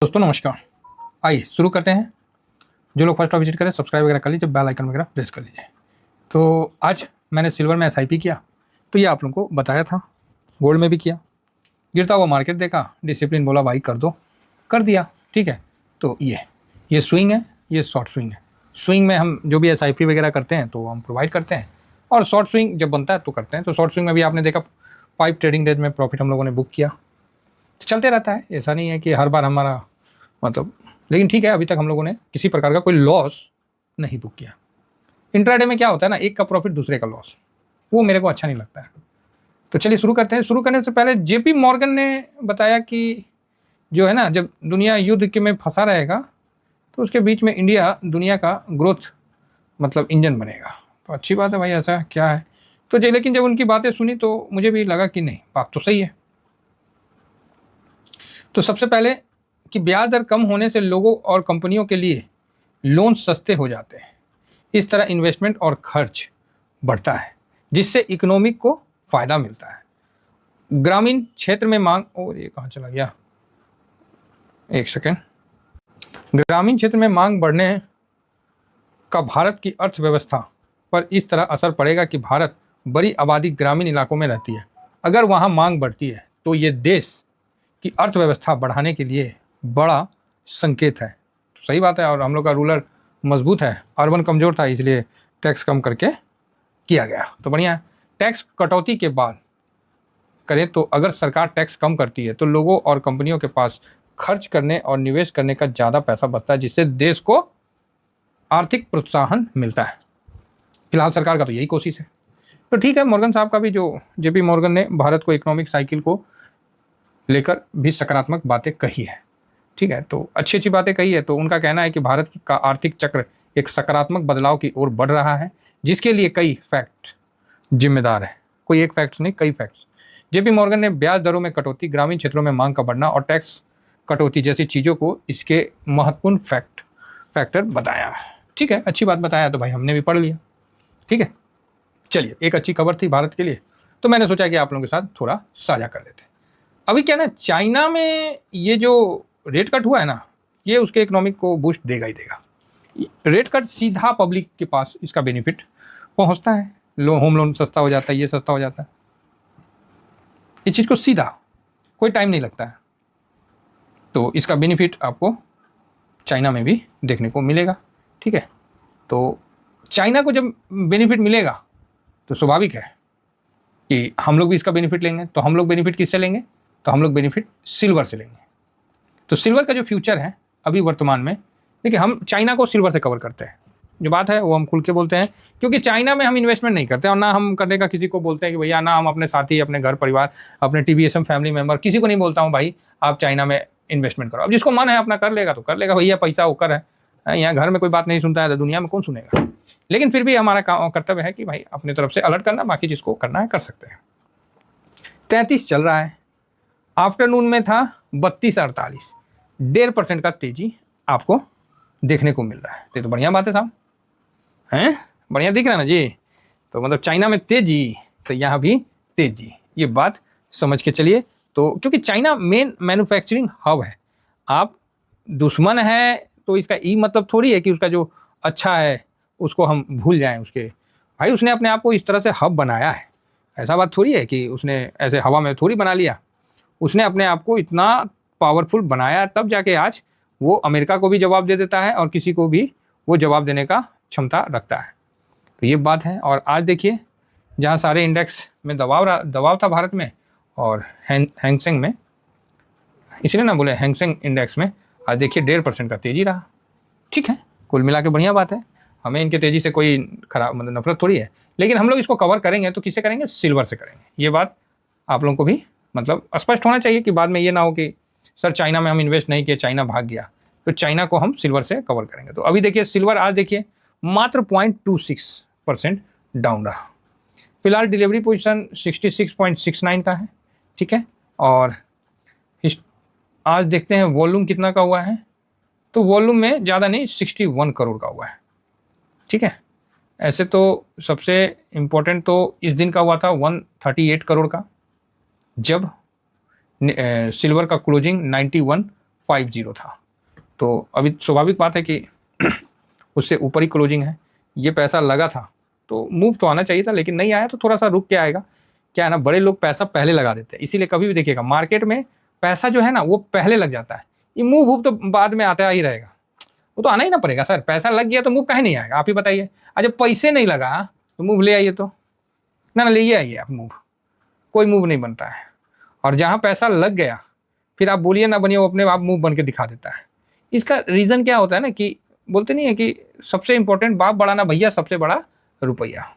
दोस्तों नमस्कार। आइए शुरू करते हैं। जो लोग फर्स्ट विजिट करें सब्सक्राइब वगैरह कर लीजिए, बेल आइकन वगैरह प्रेस कर लीजिए। तो आज मैंने सिल्वर में एसआईपी किया, तो ये आप लोगों को बताया था। गोल्ड में भी किया, गिरता हुआ मार्केट देखा, डिसिप्लिन बोला भाई कर दो, कर दिया। ठीक है, तो ये स्विंग है, ये शॉर्ट स्विंग है। स्विंग में हम जो भी एसआईपी वगैरह करते हैं तो हम प्रोवाइड करते हैं, और शॉर्ट स्विंग जब बनता है तो करते हैं। तो शॉर्ट स्विंग में भी आपने देखा 5 ट्रेडिंग डेज में प्रॉफिट हम लोगों ने बुक किया। तो चलते रहता है, ऐसा नहीं है कि हर बार हमारा मतलब, लेकिन ठीक है, अभी तक हम लोगों ने किसी प्रकार का कोई लॉस नहीं बुक किया। इंट्राडे में क्या होता है ना, एक का प्रॉफिट दूसरे का लॉस, वो मेरे को अच्छा नहीं लगता है। तो चलिए शुरू करते हैं। शुरू करने से पहले जेपी मॉर्गन ने बताया कि जो है ना, जब दुनिया युद्ध के में फंसा रहेगा तो उसके बीच में इंडिया दुनिया का ग्रोथ मतलब इंजन बनेगा। तो अच्छी बात है भाई, ऐसा क्या है। तो लेकिन जब उनकी बातें सुनी तो मुझे भी लगा कि नहीं, बात तो सही है। तो सबसे पहले कि ब्याज दर कम होने से लोगों और कंपनियों के लिए लोन सस्ते हो जाते हैं। इस तरह इन्वेस्टमेंट और खर्च बढ़ता है, जिससे इकोनॉमिक को फायदा मिलता है। ग्रामीण क्षेत्र में मांग, और ये कहाँ चला गया, एक सेकेंड। ग्रामीण क्षेत्र में मांग बढ़ने का भारत की अर्थव्यवस्था पर इस तरह असर पड़ेगा कि भारत बड़ी आबादी ग्रामीण इलाकों में रहती है। अगर वहाँ मांग बढ़ती है तो ये देश की अर्थव्यवस्था बढ़ाने के लिए बड़ा संकेत है। तो सही बात है, और हम लोग का रूरल मजबूत है, अर्बन कमज़ोर था, इसलिए टैक्स कम करके किया गया। तो बढ़िया है। टैक्स कटौती के बाद करें तो अगर सरकार टैक्स कम करती है तो लोगों और कंपनियों के पास खर्च करने और निवेश करने का ज़्यादा पैसा बचता है, जिससे देश को आर्थिक प्रोत्साहन मिलता है। फिलहाल सरकार का तो यही कोशिश है। तो ठीक है, मॉर्गन साहब का भी, जो जेपी मॉर्गन ने भारत को इकोनॉमिक साइकिल को लेकर भी सकारात्मक बातें कही है। ठीक है, तो अच्छी अच्छी बातें कही है। तो उनका कहना है कि भारत का आर्थिक चक्र एक सकारात्मक बदलाव की ओर बढ़ रहा है, जिसके लिए कई फैक्ट जिम्मेदार है। कोई एक फैक्ट नहीं, कई फैक्ट्स। जेपी मॉर्गन ने ब्याज दरों में कटौती, ग्रामीण क्षेत्रों में मांग का बढ़ना और टैक्स कटौती जैसी चीज़ों को इसके महत्वपूर्ण फैक्टर बताया है। ठीक है, अच्छी बात बताया, तो भाई हमने भी पढ़ लिया। ठीक है, चलिए, एक अच्छी खबर थी भारत के लिए, तो मैंने सोचा कि आप लोगों के साथ थोड़ा साझा कर लेते हैं। अभी क्या ना, चाइना में ये जो रेट कट हुआ है ना, ये उसके इकोनॉमिक को बूस्ट देगा ही देगा। रेट कट सीधा पब्लिक के पास इसका बेनिफिट पहुंचता है। होम लोन सस्ता हो जाता है, ये सस्ता हो जाता है, इस चीज़ को सीधा, कोई टाइम नहीं लगता है। तो इसका बेनिफिट आपको चाइना में भी देखने को मिलेगा। ठीक है, तो चाइना को जब बेनिफिट मिलेगा तो स्वाभाविक है कि हम लोग भी इसका बेनिफिट लेंगे। तो हम लोग बेनिफिट किससे लेंगे, तो हम लोग बेनिफिट सिल्वर से लेंगे। तो सिल्वर का जो फ्यूचर है अभी वर्तमान में, देखिए, हम चाइना को सिल्वर से कवर करते हैं। जो बात है वो हम खुल के बोलते हैं, क्योंकि चाइना में हम इन्वेस्टमेंट नहीं करते, और ना हम करने का किसी को बोलते हैं कि भैया, ना हम अपने साथी, अपने घर परिवार, अपने टीबीएसएम फैमिली मेंबर, किसी को नहीं बोलता हूँ भाई आप चाइना में इन्वेस्टमेंट करो। अब जिसको मन है अपना कर लेगा तो कर लेगा, भैया पैसा होकर है। यहाँ घर में कोई बात नहीं सुनता है तो दुनिया में कौन सुनेगा। लेकिन फिर भी हमारा कर्तव्य है कि भाई अपनी तरफ से अलर्ट करना, बाकी जिसको करना है कर सकते हैं। 33 चल रहा है, आफ्टरनून में था 32.48, 1.5% का तेजी आपको देखने को मिल रहा है। तो बढ़िया बात है साहब, हैं, बढ़िया दिख रहा है ना जी। तो मतलब चाइना में तेजी, तो यहाँ भी तेजी, ये बात समझ के चलिए। तो क्योंकि चाइना मेन मैन्युफैक्चरिंग हब है। आप दुश्मन है तो इसका ई मतलब थोड़ी है कि उसका जो अच्छा है उसको हम भूल जाएं। उसके भाई, उसने अपने आप को इस तरह से हब बनाया है, ऐसा बात थोड़ी है कि उसने ऐसे हवा में थोड़ी बना लिया। उसने अपने आप को इतना पावरफुल बनाया, तब जाके आज वो अमेरिका को भी जवाब दे देता है और किसी को भी वो जवाब देने का क्षमता रखता है। तो ये बात है। और आज देखिए, जहाँ सारे इंडेक्स में दबाव था भारत में और हैंगसेंग में, इसलिए ना बोले हैंगसेंग इंडेक्स में, आज देखिए 1.5% का तेजी रहा। ठीक है, कुल मिला के बढ़िया बात है। हमें इनके तेजी से कोई खराब मतलब नफरत थोड़ी है, लेकिन हम लोग इसको कवर करेंगे तो किससे करेंगे, सिल्वर से करेंगे। ये बात आप लोगों को भी मतलब स्पष्ट होना चाहिए कि बाद में ये ना हो कि सर चाइना में हम इन्वेस्ट नहीं किए, चाइना भाग गया। तो चाइना को हम सिल्वर से कवर करेंगे। तो अभी देखिए, सिल्वर आज देखिए मात्र 0.26% डाउन रहा। फिलहाल डिलीवरी पोजीशन 66.69 का है। ठीक है, और आज देखते हैं वॉल्यूम कितना का हुआ है। तो वॉल्यूम में ज़्यादा नहीं, 61 करोड़ का हुआ है। ठीक है, ऐसे तो सबसे इम्पोर्टेंट तो इस दिन का हुआ था 138 करोड़ का, जब सिल्वर का क्लोजिंग 50 था। तो अभी स्वाभाविक बात है कि उससे ऊपर ही क्लोजिंग है, ये पैसा लगा था तो मूव तो आना चाहिए था, लेकिन नहीं आया तो थोड़ा सा रुक के आएगा। क्या है ना, बड़े लोग पैसा पहले लगा देते हैं, इसीलिए कभी भी देखिएगा मार्केट में पैसा जो है ना वो पहले लग जाता है। ये मूव तो बाद में आता ही रहेगा, वो तो आना ही ना पड़ेगा सर, पैसा लग गया तो मूव काहे नहीं आएगा, आप ही बताइए। जब पैसे नहीं लगा तो मूव ले आइए, तो ना ले आइए आप मूव, कोई मूव नहीं बनता है। और जहाँ पैसा लग गया फिर आप बोलिए ना बनिए, वो अपने आप मूव बन के दिखा देता है। इसका रीज़न क्या होता है ना कि बोलते नहीं है कि सबसे इंपॉर्टेंट बाप बड़ा ना भैया, सबसे बड़ा रुपया।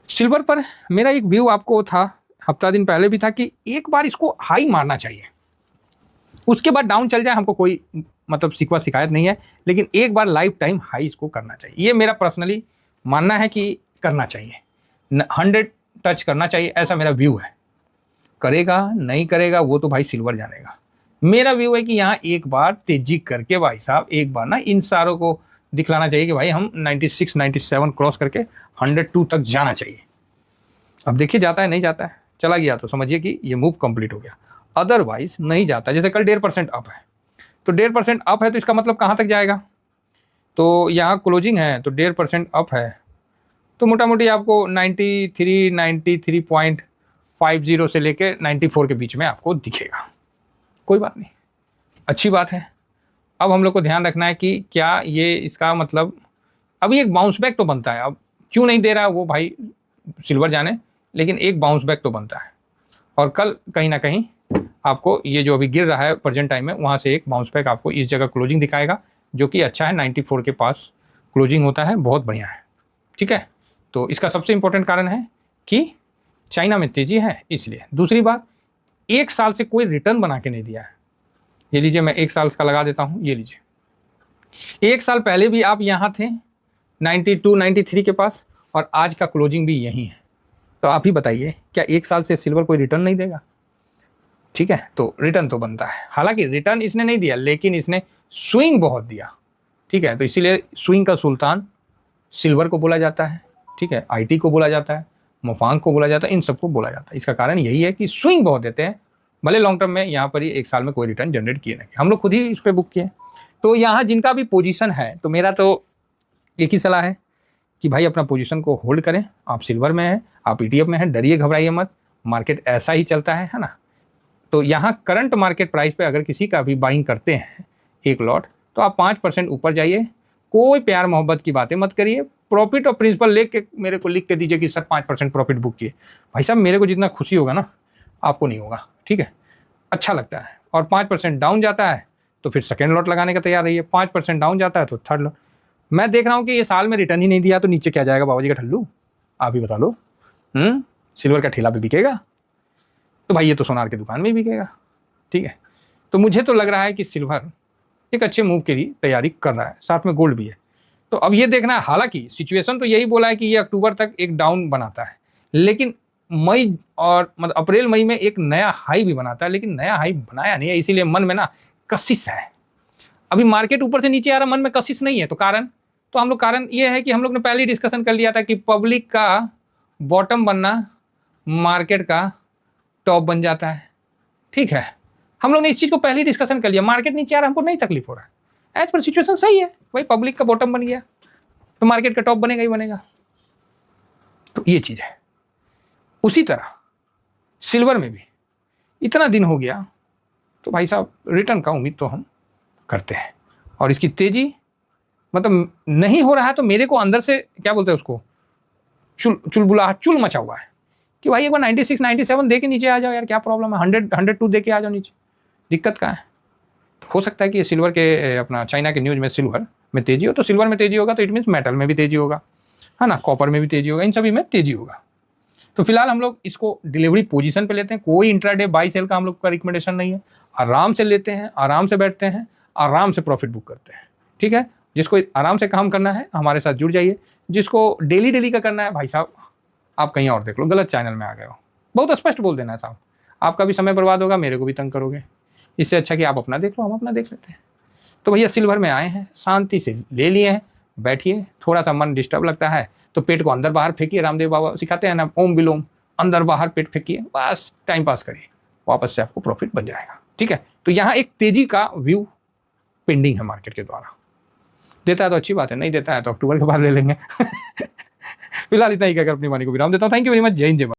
सिल्वर पर मेरा एक व्यू आपको था, हफ्ता दिन पहले भी था, कि एक बार इसको हाई मारना चाहिए, उसके बाद डाउन चल जाए हमको कोई मतलब शिकवा शिकायत नहीं है, लेकिन एक बार लाइफ टाइम हाई इसको करना चाहिए। ये मेरा पर्सनली मानना है कि करना चाहिए, 100 टच करना चाहिए, ऐसा मेरा व्यू है। करेगा नहीं करेगा वो तो भाई सिल्वर जानेगा। मेरा व्यू है कि यहाँ एक बार तेजी करके भाई साहब एक बार ना इन सारों को दिखलाना चाहिए कि भाई हम 96 97 क्रॉस करके 102 तक जाना चाहिए। अब देखिए जाता है नहीं जाता है, चला गया तो समझिए कि ये मूव कंप्लीट हो गया, अदरवाइज नहीं जाता। जैसे कल 1.5% अप है, तो 1.5% अप है तो इसका मतलब कहाँ तक जाएगा, तो यहाँ क्लोजिंग है तो 1.5% अप है, तो मोटा मोटी आपको 93 से लेके 94 के बीच में आपको दिखेगा। कोई बात नहीं, अच्छी बात है। अब हम लोग को ध्यान रखना है कि क्या ये इसका मतलब अभी एक बाउंस बैक तो बनता है, अब क्यों नहीं दे रहा है वो भाई सिल्वर जाने, लेकिन एक बाउंस बैक तो बनता है। और कल कहीं ना कहीं आपको ये जो अभी गिर रहा है प्रेजेंट टाइम में, वहाँ से एक बाउंस बैक आपको इस जगह क्लोजिंग दिखाएगा, जो कि अच्छा है। 94 के पास क्लोजिंग होता है, बहुत बढ़िया है, ठीक है। तो इसका सबसे इंपॉर्टेंट कारण है कि चाइना में तेजी है, इसलिए। दूसरी बात, एक साल से कोई रिटर्न बना के नहीं दिया है। ये लीजिए, मैं एक साल का लगा देता हूँ, ये लीजिए, एक साल पहले भी आप यहाँ थे 92 93 के पास, और आज का क्लोजिंग भी यही है। तो आप ही बताइए, क्या एक साल से सिल्वर कोई रिटर्न नहीं देगा? ठीक है, तो रिटर्न तो बनता है। हालांकि रिटर्न इसने नहीं दिया, लेकिन इसने स्विंग बहुत दिया, ठीक है। तो इसीलिए स्विंग का सुल्तान सिल्वर को बोला जाता है, ठीक है। आईटी को बोला जाता है, मोफांग को बोला जाता है, इन सबको बोला जाता है। इसका कारण यही है कि स्विंग बहुत देते हैं, भले लॉन्ग टर्म में यहाँ पर ही एक साल में कोई रिटर्न जनरेट किए नहीं। हम लोग खुद ही इस पर बुक किए। तो यहाँ जिनका भी पोजीशन है, तो मेरा तो एक ही सलाह है कि भाई अपना पोजीशन को होल्ड करें। आप सिल्वर में हैं, आप ईटीएफ में हैं, डरिए घबराइए मत, मार्केट ऐसा ही चलता है ना। तो यहाँ करंट मार्केट प्राइस पे अगर किसी का भी बाइंग करते हैं एक लॉट, तो आप 5% ऊपर जाइए, कोई प्यार मोहब्बत की बातें मत करिए, प्रॉफिट और प्रिंसिपल लेके मेरे को लिख के दीजिए कि सर 5% प्रॉफिट बुक किए। भाई साहब, मेरे को जितना खुशी होगा ना, आपको नहीं होगा, ठीक है। अच्छा लगता है। और 5% डाउन जाता है तो फिर सेकेंड लॉट लगाने का तैयार रहिए, 5% डाउन जाता है तो थर्ड लॉट। मैं देख रहा हूँ कि ये साल में रिटर्न ही नहीं दिया, तो नीचे क्या जाएगा बाबा जी का ठल्लू, आप ही बता लो। सिल्वर का ठेला पे बिकेगा तो भाई ये तो सोनार की दुकान में भी बिकेगा, ठीक है। तो मुझे तो लग रहा है कि सिल्वर एक अच्छे मूव के लिए तैयारी कर रहा है, साथ में गोल्ड भी है। तो अब ये देखना है, हालांकि सिचुएशन तो यही बोला है कि ये अक्टूबर तक एक डाउन बनाता है, लेकिन मई और मतलब अप्रैल मई में एक नया हाई भी बनाता है, लेकिन नया हाई बनाया नहीं है, इसीलिए मन में ना कशिश है। अभी मार्केट ऊपर से नीचे आ रहा, मन में कशिश नहीं है। तो कारण, तो हम लोग कारण ये है कि हम लोग ने पहले ही डिस्कशन कर लिया था कि पब्लिक का बॉटम बनना मार्केट का टॉप बन जाता है, ठीक है। हम लोग ने इस चीज़ को पहले ही डिस्कशन कर लिया। मार्केट नीचे आ रहा, हमको नहीं तकलीफ हो रहा है, एज पर सिचुएशन सही है भाई, पब्लिक का बॉटम बन गया तो मार्केट का टॉप बनेगा ही बनेगा। तो ये चीज़ है। उसी तरह सिल्वर में भी इतना दिन हो गया, तो भाई साहब रिटर्न का उम्मीद तो हम करते हैं। और इसकी तेजी मतलब नहीं हो रहा है, तो मेरे को अंदर से क्या बोलते हैं उसको, चुल मचा हुआ है कि भाई एक बार 96 97 दे के नीचे आ जाओ यार, क्या प्रॉब्लम है, 102 दे के आ जाओ नीचे, दिक्कत कहाँ है। तो हो सकता है कि ये सिल्वर के अपना चाइना के न्यूज़ में सिल्वर में तेजी हो, तो सिल्वर में तेजी होगा तो इट मीन्स मेटल में भी तेजी होगा, है ना, कॉपर में भी तेजी होगा, इन सभी में तेजी होगा। तो फिलहाल हम लोग इसको डिलीवरी पोजीशन पे लेते हैं, कोई इंट्राडे बाई सेल का हम लोग का रिकमेंडेशन नहीं है। आराम से लेते हैं, आराम से बैठते हैं, आराम से प्रॉफिट बुक करते हैं, ठीक है। जिसको आराम से काम करना है हमारे साथ जुड़ जाइए, जिसको डेली का करना है भाई साहब आप कहीं और देख लो, गलत चैनल में आ गए हो। बहुत स्पष्ट बोल देना है साहब, आपका भी समय बर्बाद होगा, मेरे को भी तंग करोगे। इससे अच्छा कि आप अपना देख लो, हम अपना देख लेते हैं। तो भैया सिल्वर में आए हैं, शांति से ले लिए हैं, बैठिए। थोड़ा सा मन डिस्टर्ब लगता है तो पेट को अंदर बाहर फेंकिए, रामदेव बाबा सिखाते हैं ना, ओम विलोम, अंदर बाहर पेट फेंकिए, बस टाइम पास करिए, वापस से आपको प्रॉफिट बन जाएगा। ठीक है, तो यहाँ एक तेजी का व्यू पेंडिंग है मार्केट के द्वारा। देता है तो अच्छी बात है, नहीं देता है तो अक्टूबर के बाद ले लेंगे। फिलहाल इतना ही कहकर अपनी वाणी को विराम देता हूँ। Thank you very much. जय हिंद, जय भारत।